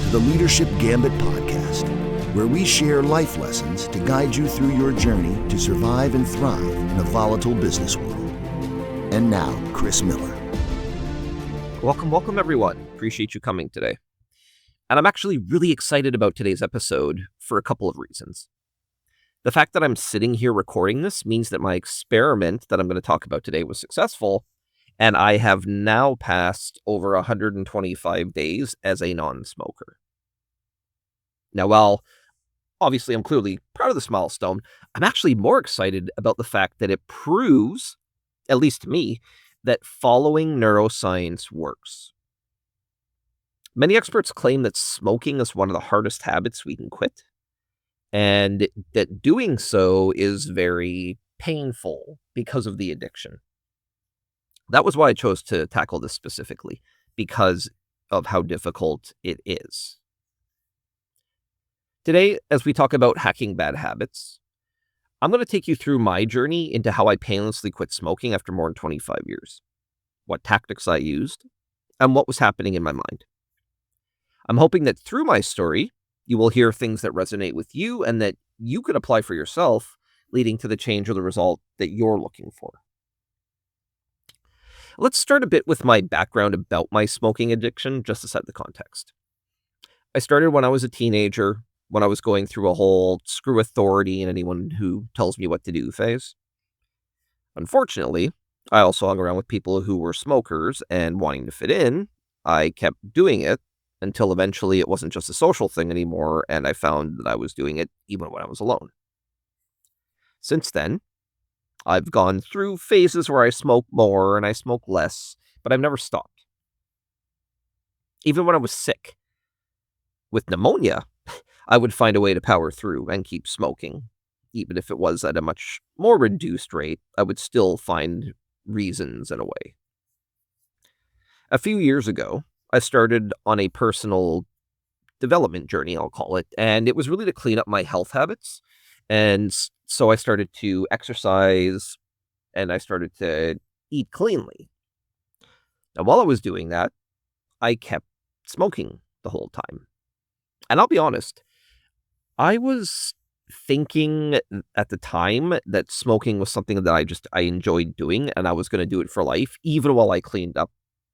to the Leadership Gambit podcast, where we share life lessons to guide you through your journey to survive and thrive in a volatile business world. And now, Chris Miller. Welcome, everyone. Appreciate you coming today. And I'm actually really excited about today's episode for a couple of reasons. The fact that I'm sitting here recording this means that my experiment that I'm going to talk about today was successful, and I have now passed over 125 days as a non-smoker. Now, while obviously I'm clearly proud of this milestone, I'm actually more excited about the fact that it proves, at least to me, that following neuroscience works. Many experts claim that smoking is one of the hardest habits we can quit, and that doing so is very painful because of the addiction. That was why I chose to tackle this specifically, because of how difficult it is. Today, as we talk about hacking bad habits, I'm going to take you through my journey into how I painlessly quit smoking after more than 25 years, what tactics I used, and what was happening in my mind. I'm hoping that through my story, you will hear things that resonate with you and that you can apply for yourself, leading to the change or the result that you're looking for. Let's start a bit with my background about my smoking addiction, just to set the context. I started when I was a teenager, when I was going through a whole screw authority and anyone who tells me what to do phase. Unfortunately, I also hung around with people who were smokers, and wanting to fit in, I kept doing it until eventually it wasn't just a social thing anymore, and I found that I was doing it even when I was alone. Since then, I've gone through phases where I smoke more and I smoke less, but I've never stopped. Even when I was sick with pneumonia, I would find a way to power through and keep smoking. Even if it was at a much more reduced rate, I would still find reasons in a way. A few years ago, I started on a personal development journey, I'll call it, and it was really to clean up my health habits. And so I started to exercise and I started to eat cleanly. Now, while I was doing that, I kept smoking the whole time. And I'll be honest, I was thinking at the time that smoking was something that I enjoyed doing, and I was going to do it for life, even while I cleaned up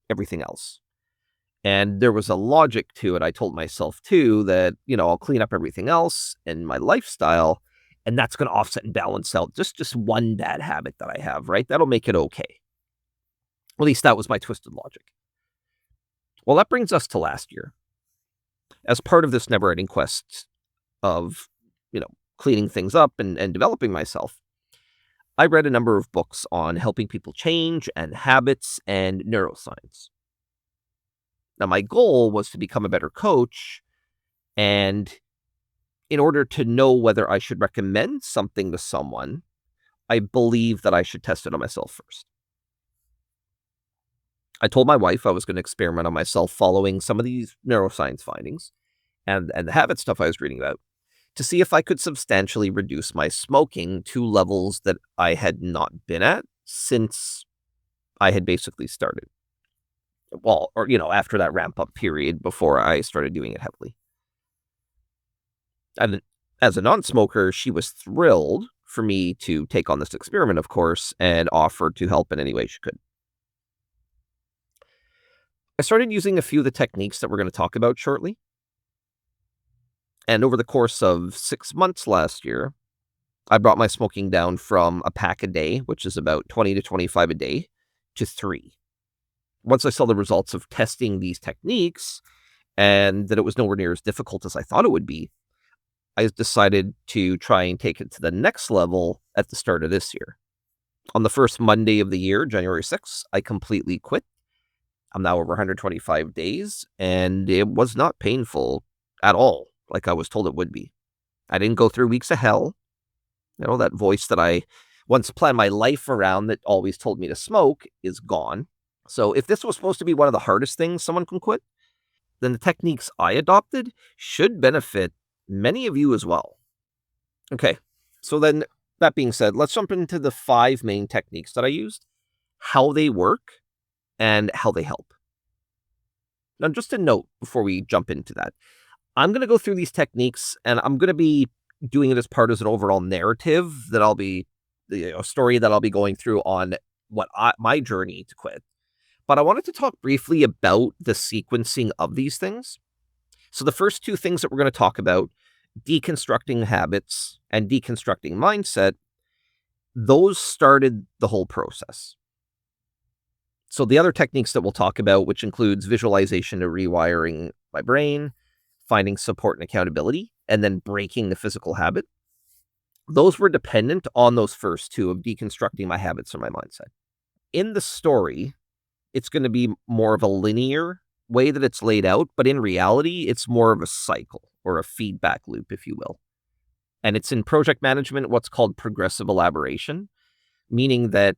everything else. And there was a logic to it. I told myself too that, I'll clean up everything else in my lifestyle, and that's going to offset and balance out just one bad habit that I have, right? That'll make it okay. At least that was my twisted logic. Well, that brings us to last year. As part of this never-ending quest of, cleaning things up and developing myself, I read a number of books on helping people change and habits and neuroscience. Now, my goal was to become a better coach, and in order to know whether I should recommend something to someone, I believe that I should test it on myself first. I told my wife I was going to experiment on myself following some of these neuroscience findings and the habit stuff I was reading about to see if I could substantially reduce my smoking to levels that I had not been at since I had basically started. Well, or, after that ramp up period before I started doing it heavily. And as a non-smoker, she was thrilled for me to take on this experiment, of course, and offered to help in any way she could. I started using a few of the techniques that we're going to talk about shortly. And over the course of 6 months last year, I brought my smoking down from a pack a day, which is about 20 to 25 a day, to 3. Once I saw the results of testing these techniques and that it was nowhere near as difficult as I thought it would be, I decided to try and take it to the next level at the start of this year. On the first Monday of the year, January 6th, I completely quit. I'm now over 125 days, and it was not painful at all, like I was told it would be. I didn't go through weeks of hell. That voice that I once planned my life around that always told me to smoke is gone. So if this was supposed to be one of the hardest things someone can quit, then the techniques I adopted should benefit many of you as well. Okay, so then that being said, let's jump into the 5 main techniques that I used, how they work, and how they help. Now, just a note before we jump into that, I'm going to go through these techniques, and I'm going to be doing it as part of an overall narrative that I'll be, a story that I'll be going through on my journey to quit. But I wanted to talk briefly about the sequencing of these things. So the first two things that we're going to talk about, deconstructing habits and deconstructing mindset, those started the whole process. So the other techniques that we'll talk about, which includes visualization to rewiring my brain, finding support and accountability, and then breaking the physical habit, those were dependent on those first two of deconstructing my habits and my mindset. In the story, it's going to be more of a linear way that it's laid out, but in reality, it's more of a cycle or a feedback loop, if you will. And it's in project management, what's called progressive elaboration, meaning that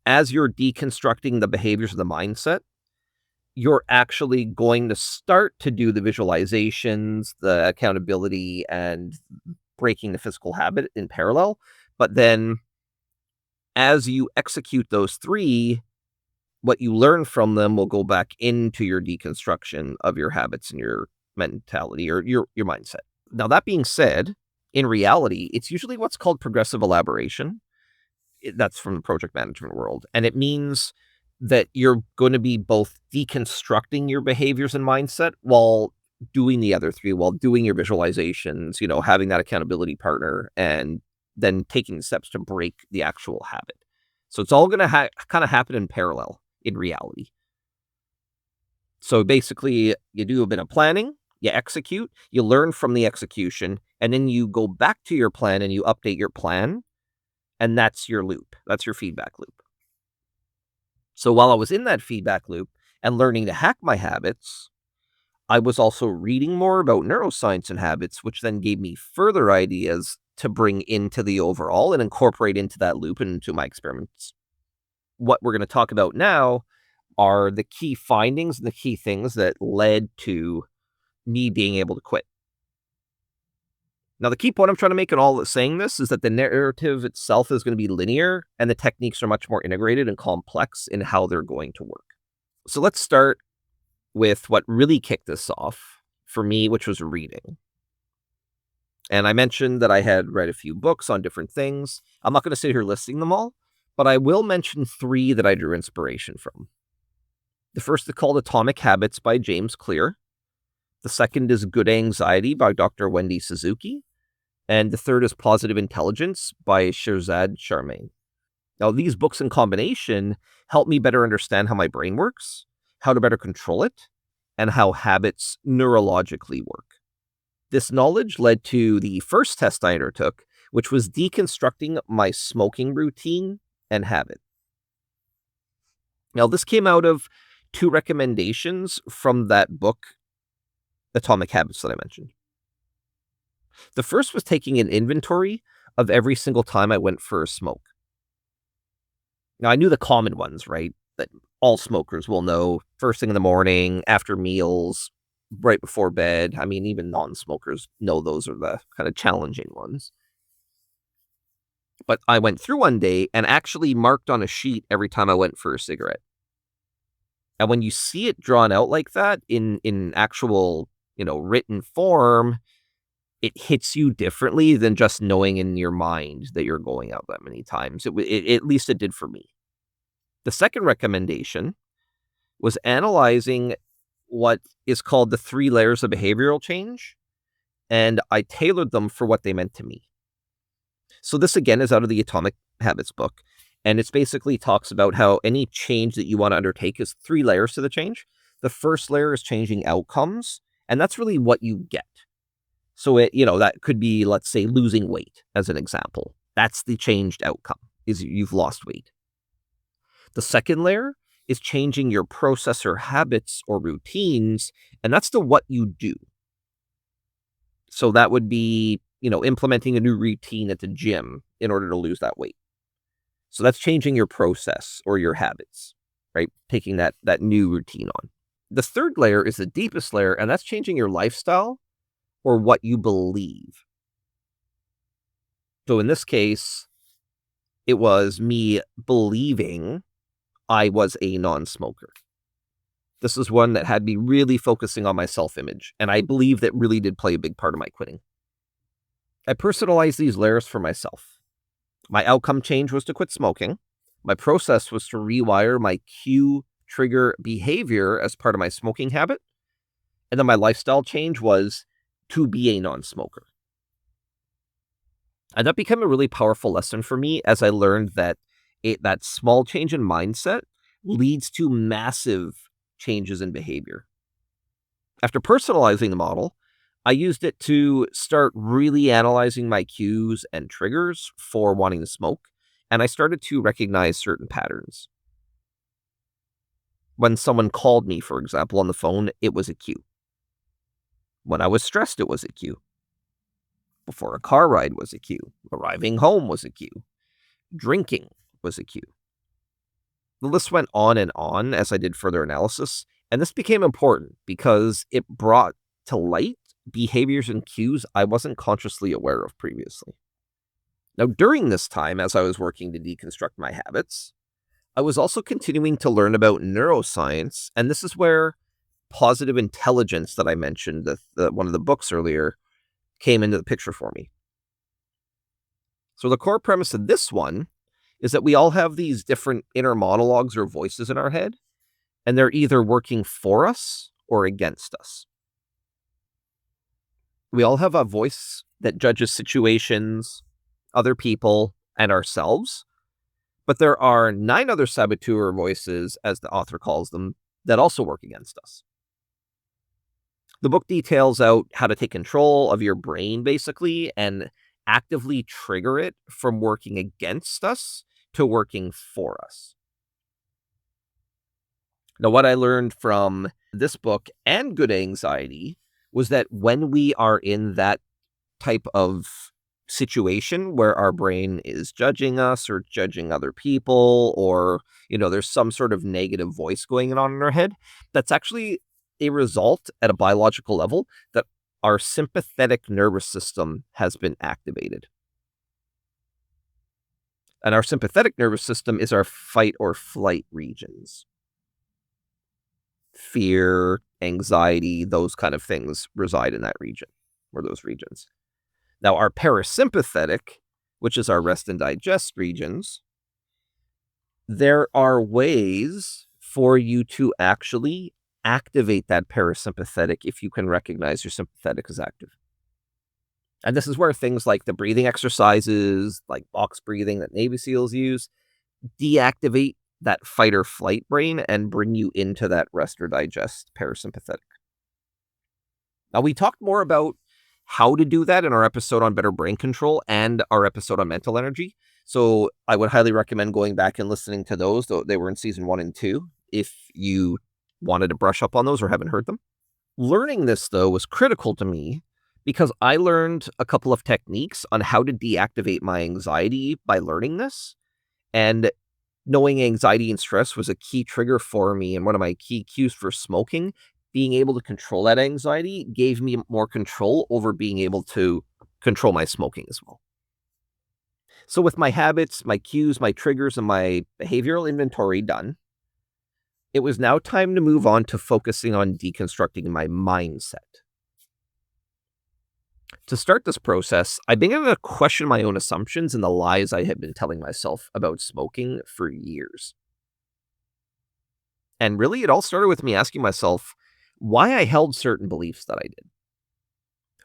as you're deconstructing the behaviors of the mindset, you're actually going to start to do the visualizations, the accountability, and breaking the physical habit in parallel. But then as you execute those three, what you learn from them will go back into your deconstruction of your habits and your mentality or your mindset. Now, that being said, in reality, it's usually what's called progressive elaboration. That's from the project management world. And it means that you're going to be both deconstructing your behaviors and mindset while doing the other three, while doing your visualizations, having that accountability partner, and then taking the steps to break the actual habit. So it's all going to kind of happen in parallel in reality. So basically, you do a bit of planning, you execute, you learn from the execution, and then you go back to your plan and you update your plan. And that's your loop. That's your feedback loop. So while I was in that feedback loop and learning to hack my habits, I was also reading more about neuroscience and habits, which then gave me further ideas to bring into the overall and incorporate into that loop and into my experiments. What we're going to talk about now are the key findings and the key things that led to me being able to quit. Now, the key point I'm trying to make in all saying this is that the narrative itself is going to be linear and the techniques are much more integrated and complex in how they're going to work. So let's start with what really kicked this off for me, which was reading. And I mentioned that I had read a few books on different things. I'm not going to sit here listing them all, but I will mention three that I drew inspiration from. The first is called Atomic Habits by James Clear. The second is Good Anxiety by Dr. Wendy Suzuki. And the third is Positive Intelligence by Shirzad Sharmain. Now, these books in combination help me better understand how my brain works, how to better control it, and how habits neurologically work. This knowledge led to the first test I undertook, which was deconstructing my smoking routine and habit. Now, this came out of two recommendations from that book, Atomic Habits, that I mentioned. The first was taking an inventory of every single time I went for a smoke. Now, I knew the common ones, right? That all smokers will know: first thing in the morning, after meals, right before bed. I mean, even non-smokers know those are the kind of challenging ones. But I went through one day and actually marked on a sheet every time I went for a cigarette. And when you see it drawn out like that in actual, written form, it hits you differently than just knowing in your mind that you're going out that many times. At least it did for me. The second recommendation was analyzing what is called the 3 layers of behavioral change, and I tailored them for what they meant to me. So this, again, is out of the Atomic Habits book, and it basically talks about how any change that you want to undertake is 3 layers to the change. The first layer is changing outcomes, and that's really what you get. So that could be, let's say, losing weight as an example. That's the changed outcome, is you've lost weight. The second layer is changing your process or habits or routines, and that's the what you do. So that would be, implementing a new routine at the gym in order to lose that weight. So that's changing your process or your habits, right? Taking that new routine on. The third layer is the deepest layer, and that's changing your lifestyle or what you believe. So in this case, it was me believing I was a non-smoker. This is one that had me really focusing on my self-image, and I believe that really did play a big part of my quitting. I personalized these layers for myself. My outcome change was to quit smoking. My process was to rewire my cue trigger behavior as part of my smoking habit. And then my lifestyle change was to be a non-smoker. And that became a really powerful lesson for me as I learned that that small change in mindset leads to massive changes in behavior. After personalizing the model, I used it to start really analyzing my cues and triggers for wanting to smoke, and I started to recognize certain patterns. When someone called me, for example, on the phone, it was a cue. When I was stressed, it was a cue. Before a car ride was a cue. Arriving home was a cue. Drinking was a cue. The list went on as I did further analysis, and this became important because it brought to light behaviors and cues I wasn't consciously aware of previously. Now, during this time, as I was working to deconstruct my habits, I was also continuing to learn about neuroscience, and this is where positive intelligence that I mentioned, one of the books earlier, came into the picture for me. So the core premise of this one is that we all have these different inner monologues or voices in our head, and they're either working for us or against us. We all have a voice that judges situations, other people, and ourselves, but there are 9 other saboteur voices, as the author calls them, that also work against us. The book details out how to take control of your brain, basically, and actively trigger it from working against us to working for us. Now, what I learned from this book and Good Anxiety was that when we are in that type of situation where our brain is judging us or judging other people, or, there's some sort of negative voice going on in our head, that's actually a result at a biological level that our sympathetic nervous system has been activated. And our sympathetic nervous system is our fight or flight regions. Fear, anxiety, those kind of things reside in that region or those regions. Now, our parasympathetic, which is our rest and digest regions, there are ways for you to actually activate that parasympathetic if you can recognize your sympathetic is active. And this is where things like the breathing exercises, like box breathing that Navy SEALs use, deactivate that fight or flight brain and bring you into that rest or digest parasympathetic. Now, we talked more about how to do that in our episode on better brain control and our episode on mental energy. So I would highly recommend going back and listening to those, though they were in season 1 and 2, if you wanted to brush up on those or haven't heard them. Learning this, though, was critical to me because I learned a couple of techniques on how to deactivate my anxiety by learning this. And knowing anxiety and stress was a key trigger for me and one of my key cues for smoking. Being able to control that anxiety gave me more control over being able to control my smoking as well. So with my habits, my cues, my triggers, and my behavioral inventory done, it was now time to move on to focusing on deconstructing my mindset. To start this process, I began to question my own assumptions and the lies I had been telling myself about smoking for years. And really, it all started with me asking myself why I held certain beliefs that I did.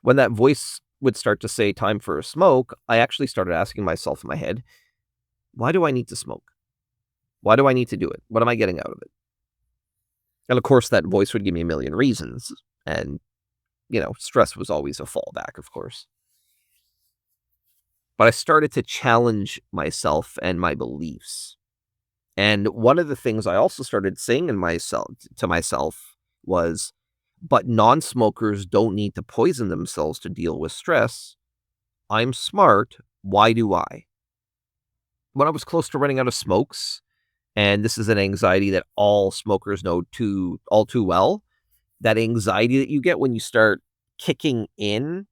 When that voice would start to say time for a smoke, I actually started asking myself in my head, why do I need to smoke? Why do I need to do it? What am I getting out of it? And of course, that voice would give me a million reasons. And, stress was always a fallback, of course. But I started to challenge myself and my beliefs. And one of the things I also started saying to myself was, but non-smokers don't need to poison themselves to deal with stress. I'm smart. Why do I? When I was close to running out of smokes, and this is an anxiety that all smokers know all too well, that anxiety that you get when you start kicking in,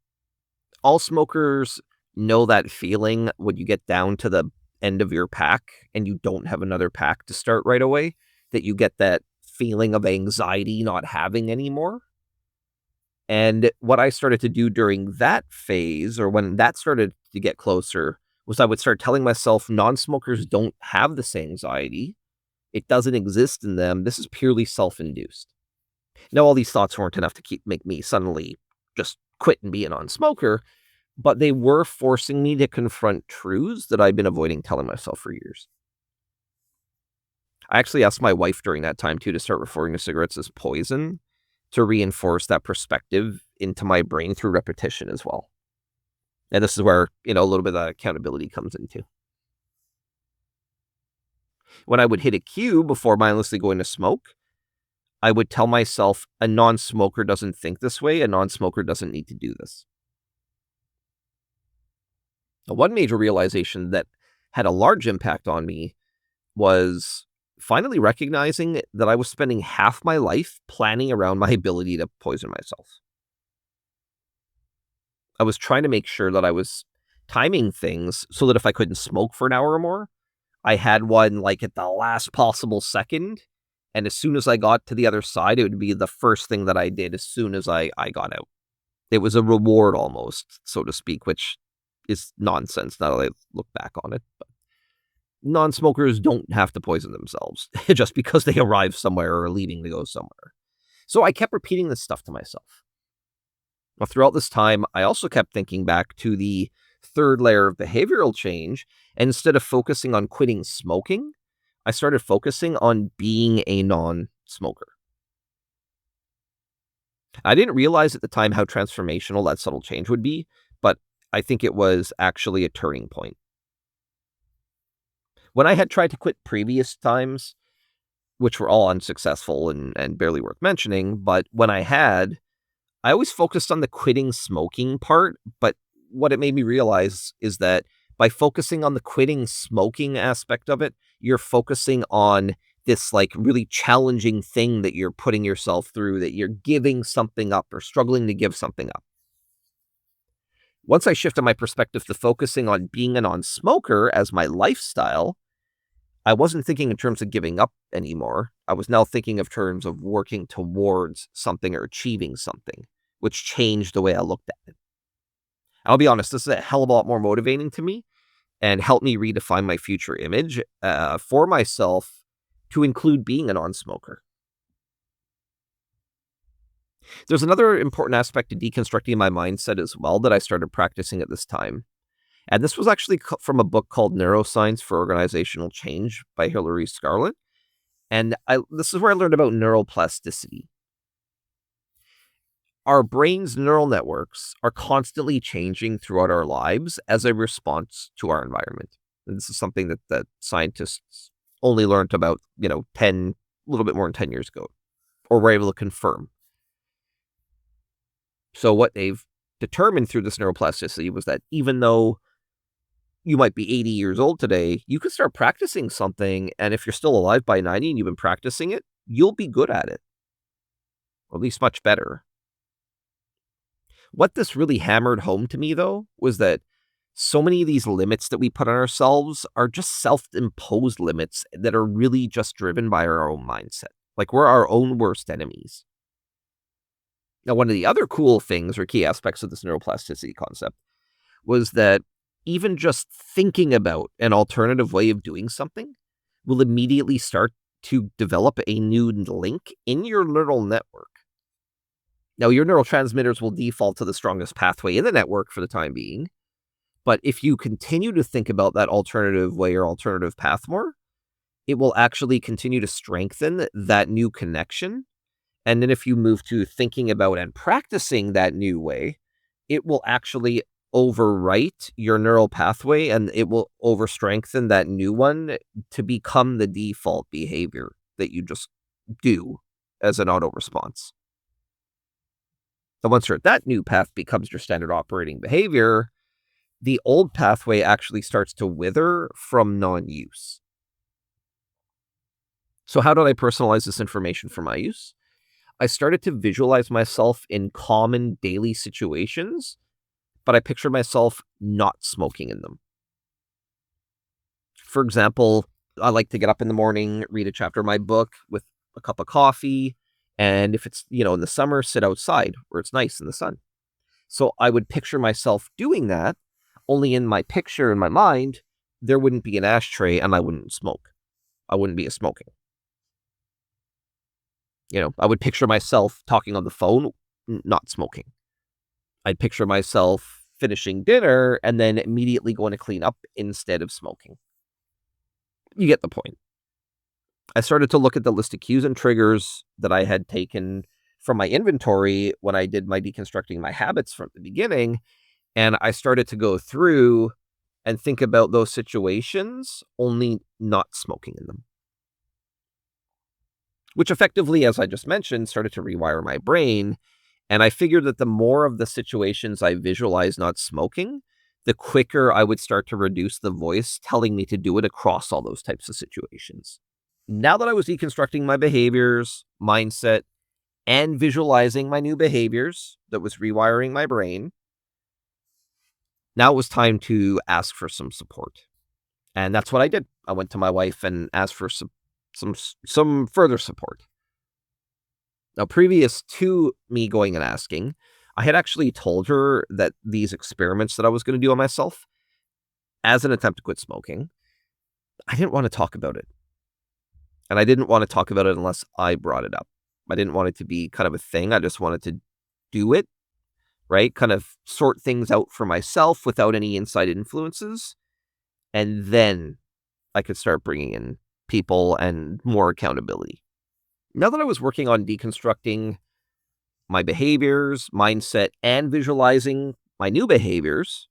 all smokers know that feeling when you get down to the end of your pack and you don't have another pack to start right away, that you get that feeling of anxiety not having anymore. And what I started to do during that phase, or when that started to get closer, was I would start telling myself non-smokers don't have this anxiety. It doesn't exist in them. This is purely self-induced. Now, all these thoughts weren't enough to make me suddenly just quit and be a non-smoker, but they were forcing me to confront truths that I'd been avoiding telling myself for years. I actually asked my wife during that time too to start referring to cigarettes as poison to reinforce that perspective into my brain through repetition as well. And this is where, a little bit of accountability comes into. When I would hit a cue before mindlessly going to smoke, I would tell myself a non-smoker doesn't think this way. A non-smoker doesn't need to do this. Now, one major realization that had a large impact on me was finally recognizing that I was spending half my life planning around my ability to poison myself. I was trying to make sure that I was timing things so that if I couldn't smoke for an hour or more, I had one like at the last possible second. And as soon as I got to the other side, it would be the first thing that I did as soon as I got out. It was a reward almost, so to speak, which is nonsense now that I look back on it. But non-smokers don't have to poison themselves just because they arrive somewhere or are leaving to go somewhere. So I kept repeating this stuff to myself. Well, throughout this time, I also kept thinking back to the third layer of behavioral change. And instead of focusing on quitting smoking, I started focusing on being a non-smoker. I didn't realize at the time how transformational that subtle change would be, but I think it was actually a turning point. When I had tried to quit previous times, which were all unsuccessful and barely worth mentioning, but when I always focused on the quitting smoking part, but what it made me realize is that by focusing on the quitting smoking aspect of it, you're focusing on this like really challenging thing that you're putting yourself through, that you're giving something up or struggling to give something up. Once I shifted my perspective to focusing on being a non-smoker as my lifestyle, I wasn't thinking in terms of giving up anymore. I was now thinking of terms of working towards something or achieving something, which changed the way I looked at it. I'll be honest, this is a hell of a lot more motivating to me and helped me redefine my future image for myself to include being a non-smoker. There's another important aspect to deconstructing my mindset as well that I started practicing at this time. And this was actually from a book called Neuroscience for Organizational Change by Hilary Scarlett. And this is where I learned about neuroplasticity. Our brain's neural networks are constantly changing throughout our lives as a response to our environment. And this is something that scientists only learned about, 10, a little bit more than 10 years ago, or were able to confirm. So what they've determined through this neuroplasticity was that even though you might be 80 years old today, you could start practicing something, and if you're still alive by 90 and you've been practicing it, you'll be good at it. Or at least much better. What this really hammered home to me, though, was that so many of these limits that we put on ourselves are just self-imposed limits that are really just driven by our own mindset. Like we're our own worst enemies. Now, one of the other cool things or key aspects of this neuroplasticity concept was that even just thinking about an alternative way of doing something will immediately start to develop a new link in your neural network. Now, your neurotransmitters will default to the strongest pathway in the network for the time being, but if you continue to think about that alternative way or alternative path more, it will actually continue to strengthen that new connection. And then if you move to thinking about and practicing that new way, it will actually overwrite your neural pathway and it will overstrengthen that new one to become the default behavior that you just do as an auto response. And once you're at that new path becomes your standard operating behavior, the old pathway actually starts to wither from non-use. So how did I personalize this information for my use? I started to visualize myself in common daily situations, but I pictured myself not smoking in them. For example, I like to get up in the morning, read a chapter of my book with a cup of coffee, and if it's, in the summer, sit outside where it's nice in the sun. So I would picture myself doing that, only in my picture, in my mind, there wouldn't be an ashtray and I wouldn't smoke. I wouldn't be smoking. I would picture myself talking on the phone, not smoking. I'd picture myself finishing dinner and then immediately going to clean up instead of smoking. You get the point. I started to look at the list of cues and triggers that I had taken from my inventory when I did my deconstructing my habits from the beginning, and I started to go through and think about those situations, only not smoking in them. Which effectively, as I just mentioned, started to rewire my brain. And I figured that the more of the situations I visualize not smoking, the quicker I would start to reduce the voice telling me to do it across all those types of situations. Now that I was deconstructing my behaviors, mindset, and visualizing my new behaviors that was rewiring my brain, now it was time to ask for some support. And that's what I did. I went to my wife and asked for some further support. Now, previous to me going and asking, I had actually told her that these experiments that I was going to do on myself as an attempt to quit smoking, I didn't want to talk about it. And I didn't want to talk about it unless I brought it up. I didn't want it to be kind of a thing. I just wanted to do it, right? Kind of sort things out for myself without any inside influences. And then I could start bringing in people and more accountability. Now that I was working on deconstructing my behaviors, mindset, and visualizing my new behaviors,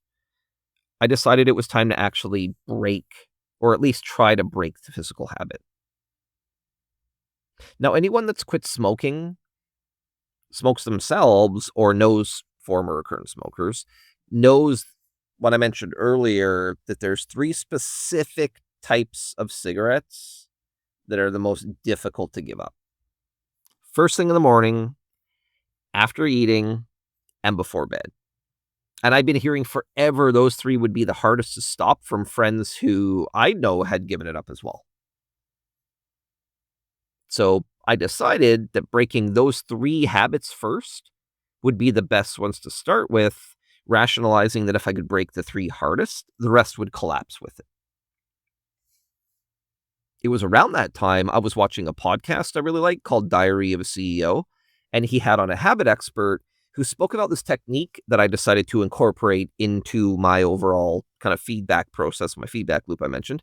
I decided it was time to actually break, or at least try to break, the physical habit. Now, anyone that's quit smoking, smokes themselves, or knows former or current smokers, knows what I mentioned earlier, that there's 3 specific types of cigarettes that are the most difficult to give up. First thing in the morning, after eating, and before bed. And I've been hearing forever those 3 would be the hardest to stop from friends who I know had given it up as well. So I decided that breaking those 3 habits first would be the best ones to start with, rationalizing that if I could break the 3 hardest, the rest would collapse with it. It was around that time I was watching a podcast I really like called Diary of a CEO, and he had on a habit expert who spoke about this technique that I decided to incorporate into my overall kind of feedback process, my feedback loop I mentioned,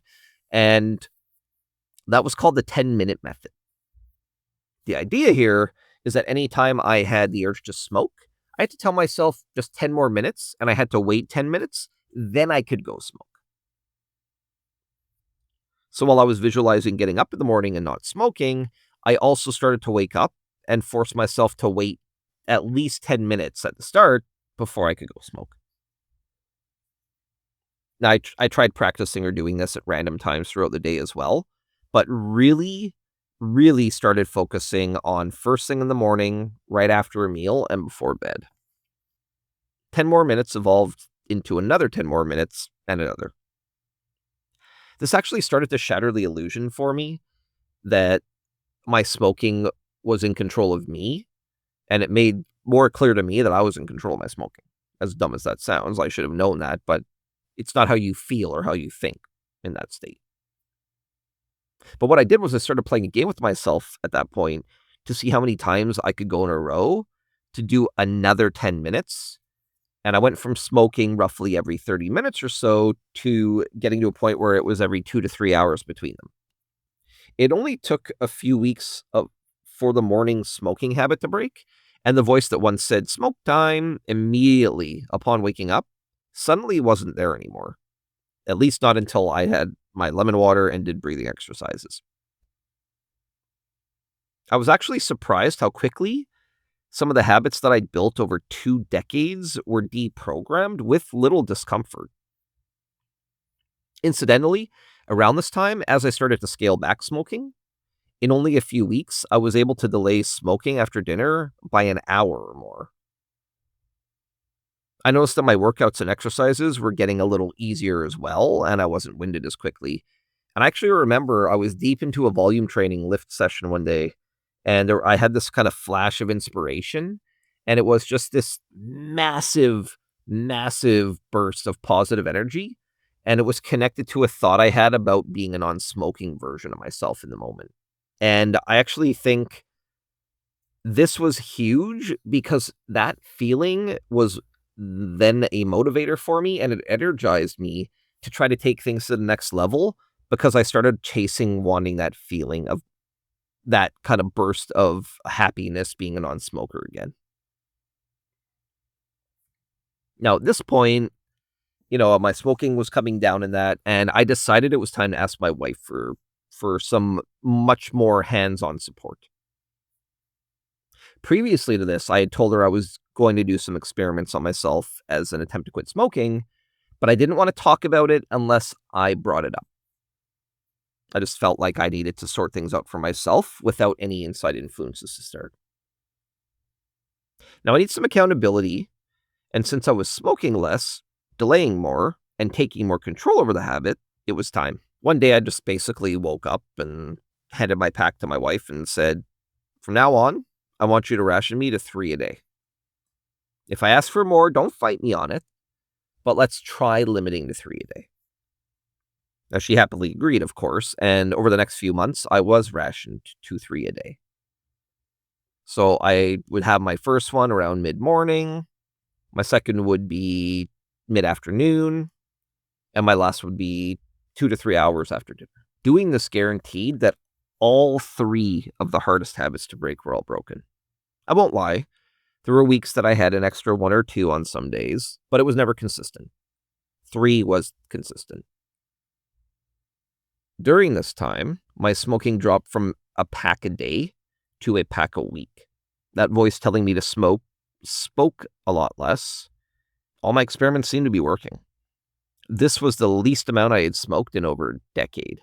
and that was called the 10-minute method. The idea here is that anytime I had the urge to smoke, I had to tell myself just 10 more minutes, and I had to wait 10 minutes, then I could go smoke. So while I was visualizing getting up in the morning and not smoking, I also started to wake up and force myself to wait at least 10 minutes at the start before I could go smoke. Now, I tried practicing or doing this at random times throughout the day as well, but really started focusing on first thing in the morning, right after a meal, and before bed. 10 more minutes evolved into another 10 more minutes and another. This actually started to shatter the illusion for me that my smoking was in control of me, and it made more clear to me that I was in control of my smoking. As dumb as that sounds, I should have known that, but it's not how you feel or how you think in that state. But what I did was I started playing a game with myself at that point to see how many times I could go in a row to do another 10 minutes. And I went from smoking roughly every 30 minutes or so to getting to a point where it was every 2 to 3 hours between them. It only took a few weeks for the morning smoking habit to break, and the voice that once said smoke time immediately upon waking up suddenly wasn't there anymore. At least not until I had my lemon water and did breathing exercises. I was actually surprised how quickly some of the habits that I'd built over 2 decades were deprogrammed with little discomfort. Incidentally, around this time, as I started to scale back smoking, in only a few weeks, I was able to delay smoking after dinner by an hour or more. I noticed that my workouts and exercises were getting a little easier as well, and I wasn't winded as quickly. And I actually remember I was deep into a volume training lift session one day, And I had this kind of flash of inspiration, and it was just this massive, massive burst of positive energy. And it was connected to a thought I had about being a non-smoking version of myself in the moment. And I actually think this was huge because that feeling was then a motivator for me, and it energized me to try to take things to the next level because I started chasing wanting that feeling of that kind of burst of happiness being a non-smoker again. Now, at this point, my smoking was coming down in that, and I decided it was time to ask my wife for some much more hands-on support. Previously to this, I had told her I was going to do some experiments on myself as an attempt to quit smoking, but I didn't want to talk about it unless I brought it up. I just felt like I needed to sort things out for myself without any inside influences to start. Now, I need some accountability, and since I was smoking less, delaying more, and taking more control over the habit, it was time. One day, I just basically woke up and handed my pack to my wife and said, "From now on, I want you to ration me to 3 a day. If I ask for more, don't fight me on it, but let's try limiting to 3 a day." Now, she happily agreed, of course, and over the next few months, I was rationed to 3 a day. So I would have my first one around mid-morning, my second would be mid-afternoon, and my last would be 2 to 3 hours after dinner. Doing this guaranteed that all 3 of the hardest habits to break were all broken. I won't lie, there were weeks that I had an extra 1 or 2 on some days, but it was never consistent. 3 was consistent. During this time, my smoking dropped from a pack a day to a pack a week. That voice telling me to smoke spoke a lot less. All my experiments seemed to be working. This was the least amount I had smoked in over a decade.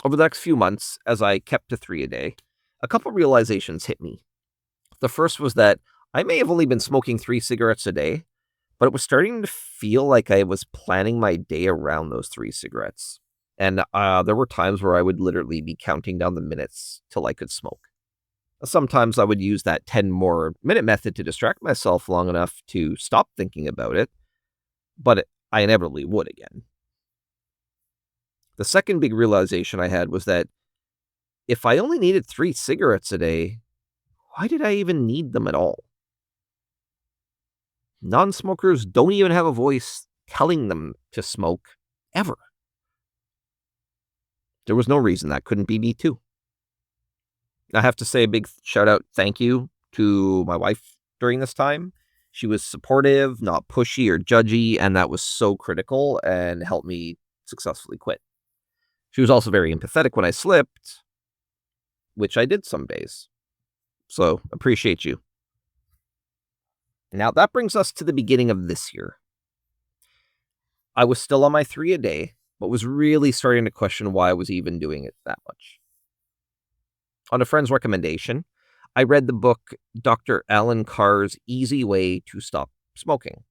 Over the next few months, as I kept to 3 a day, a couple realizations hit me. The first was that I may have only been smoking 3 cigarettes a day, but it was starting to feel like I was planning my day around those 3 cigarettes. And there were times where I would literally be counting down the minutes till I could smoke. Sometimes I would use that 10 more minute method to distract myself long enough to stop thinking about it, but I inevitably would again. The second big realization I had was that if I only needed 3 cigarettes a day, why did I even need them at all? Non-smokers don't even have a voice telling them to smoke, ever. There was no reason that couldn't be me too. I have to say a big shout out, thank you to my wife during this time. She was supportive, not pushy or judgy, and that was so critical and helped me successfully quit. She was also very empathetic when I slipped, which I did some days. So, appreciate you. Now, that brings us to the beginning of this year. I was still on my 3 a day, but was really starting to question why I was even doing it that much. On a friend's recommendation, I read the book Dr. Alan Carr's Easy Way to Stop Smoking.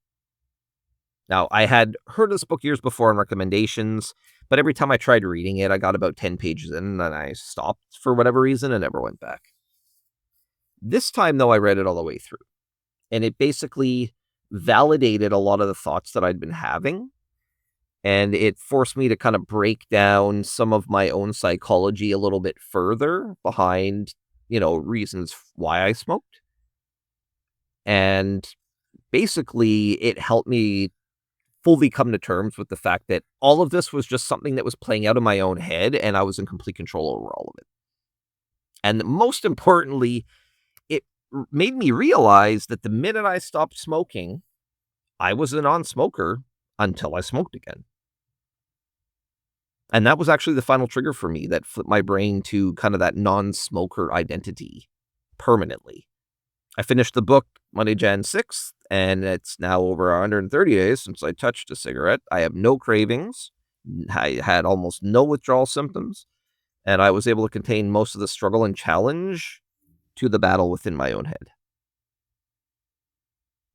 Now, I had heard of this book years before on recommendations, but every time I tried reading it, I got about 10 pages in and then I stopped for whatever reason and never went back. This time, though, I read it all the way through, and it basically validated a lot of the thoughts that I'd been having, and it forced me to kind of break down some of my own psychology a little bit further behind, reasons why I smoked. And basically, it helped me fully come to terms with the fact that all of this was just something that was playing out in my own head, and I was in complete control over all of it. And most importantly, it made me realize that the minute I stopped smoking, I was a non-smoker until I smoked again. And that was actually the final trigger for me that flipped my brain to kind of that non-smoker identity permanently. I finished the book Monday, Jan 6th, and it's now over 130 days since I touched a cigarette. I have no cravings. I had almost no withdrawal symptoms, and I was able to contain most of the struggle and challenge to the battle within my own head.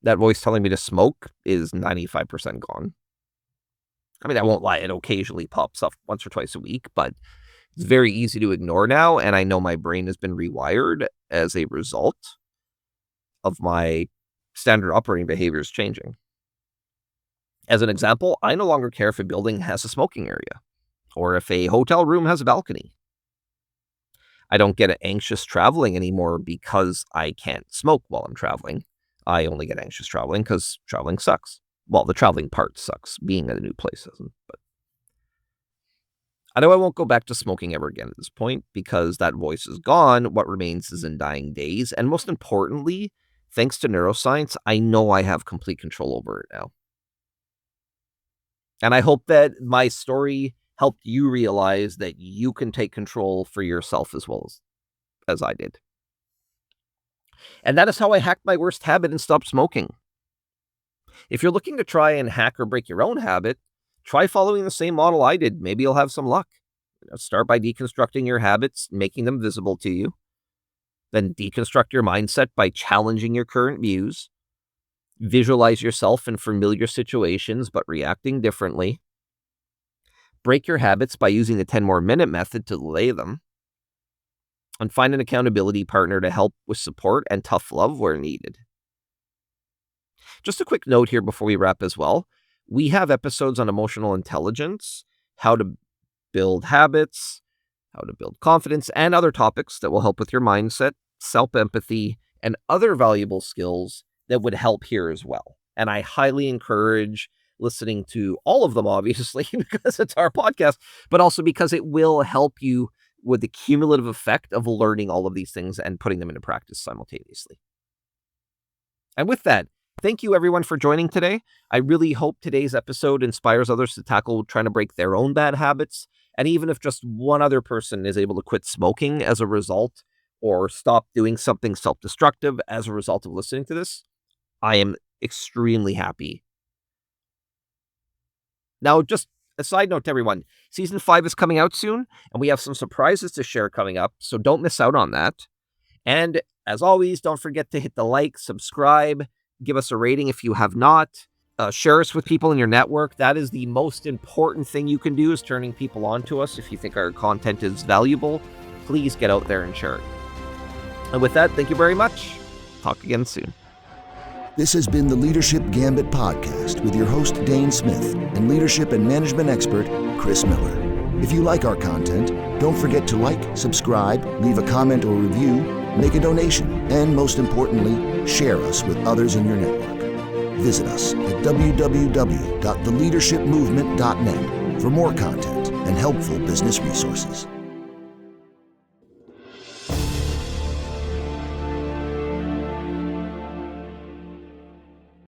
That voice telling me to smoke is 95% gone. I mean, I won't lie, it occasionally pops up once or twice a week, but It's very easy to ignore now, and I know my brain has been rewired as a result of my standard operating behaviors changing. As an example, I no longer care if a building has a smoking area or if a hotel room has a balcony. I don't get anxious traveling anymore because I can't smoke while I'm traveling. I only get anxious traveling because traveling sucks. Well, the traveling part sucks. Being at a new place doesn't. But I know I won't go back to smoking ever again at this point because that voice is gone. What remains is in dying days. And most importantly, thanks to neuroscience, I know I have complete control over it now. And I hope that my story helped you realize that you can take control for yourself as well as I did. And that is how I hacked my worst habit and stopped smoking. If you're looking to try and hack or break your own habit, try following the same model I did. Maybe you'll have some luck. Start by deconstructing your habits, making them visible to you. Then deconstruct your mindset by challenging your current views. Visualize yourself in familiar situations, but reacting differently. Break your habits by using the 10 more minute method to delay them. And find an accountability partner to help with support and tough love where needed. Just a quick note here before we wrap as well. We have episodes on emotional intelligence, how to build habits, how to build confidence, and other topics that will help with your mindset, self-empathy, and other valuable skills that would help here as well. And I highly encourage listening to all of them, obviously, because it's our podcast, but also because it will help you with the cumulative effect of learning all of these things and putting them into practice simultaneously. And with that, thank you everyone for joining today. I really hope today's episode inspires others to tackle trying to break their own bad habits. And even if just one other person is able to quit smoking as a result or stop doing something self-destructive as a result of listening to this, I am extremely happy. Now, just a side note to everyone, Season 5 is coming out soon, and we have some surprises to share coming up, so don't miss out on that. And as always, don't forget to hit the like, subscribe, give us a rating if you have not, share us with people in your network. That is the most important thing you can do, is turning people on to us. If you think our content is valuable, please get out there and share it. And with that, thank you very much. Talk again soon. This has been the Leadership Gambit podcast with your host, Dane Smith, and leadership and management expert, Chris Miller. If you like our content, don't forget to like, subscribe, leave a comment or review, make a donation, and most importantly, share us with others in your network. Visit us at www.theleadershipmovement.net for more content and helpful business resources.